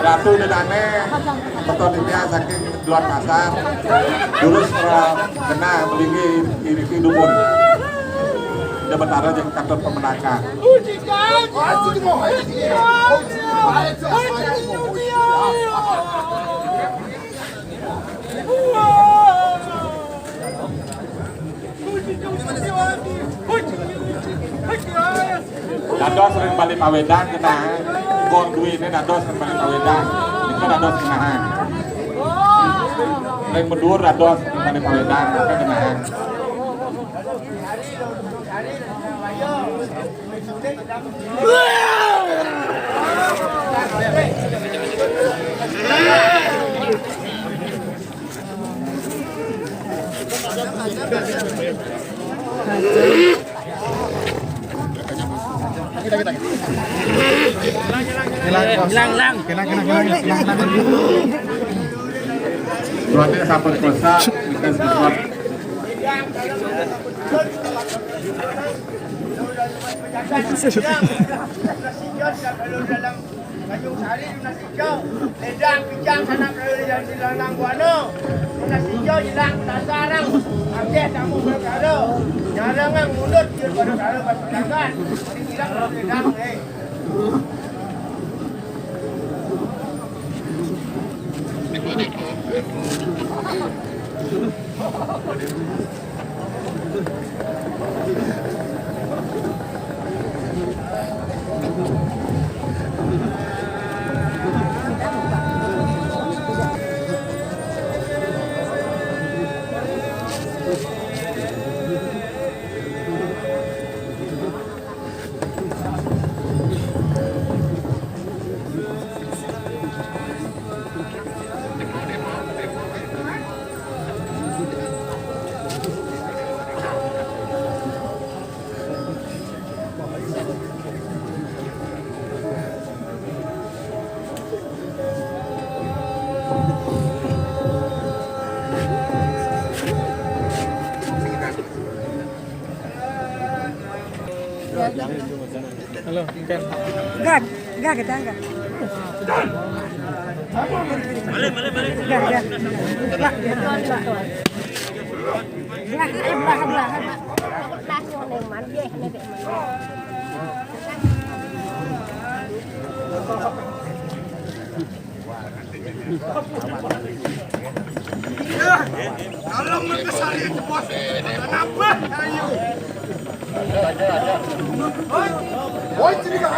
Ratu dedane petoninya saking luar pasar lurus kena melingi ini dumun dia betara yang kantor pemenangkan dados sering balik pawedang kita gor duitnya dados sering balik pawedang itu dados kenahan sering berdur dados sering balik pawedang itu kenahan Hilang. Buatnya sahabat kosa kita support. Kayung sari nasi hijau, ledang pijang sana kalau di lanang guano, nasi hijau hilang tak sarang, ambil kamu berkado, nyarangan mulut dia berkado berpegangan, hilang ledang Enggak kita enggak. Balik. Enggak. Belakang. Kalau mengesali itu bos, kenapa? Ayo. Oi, tiga,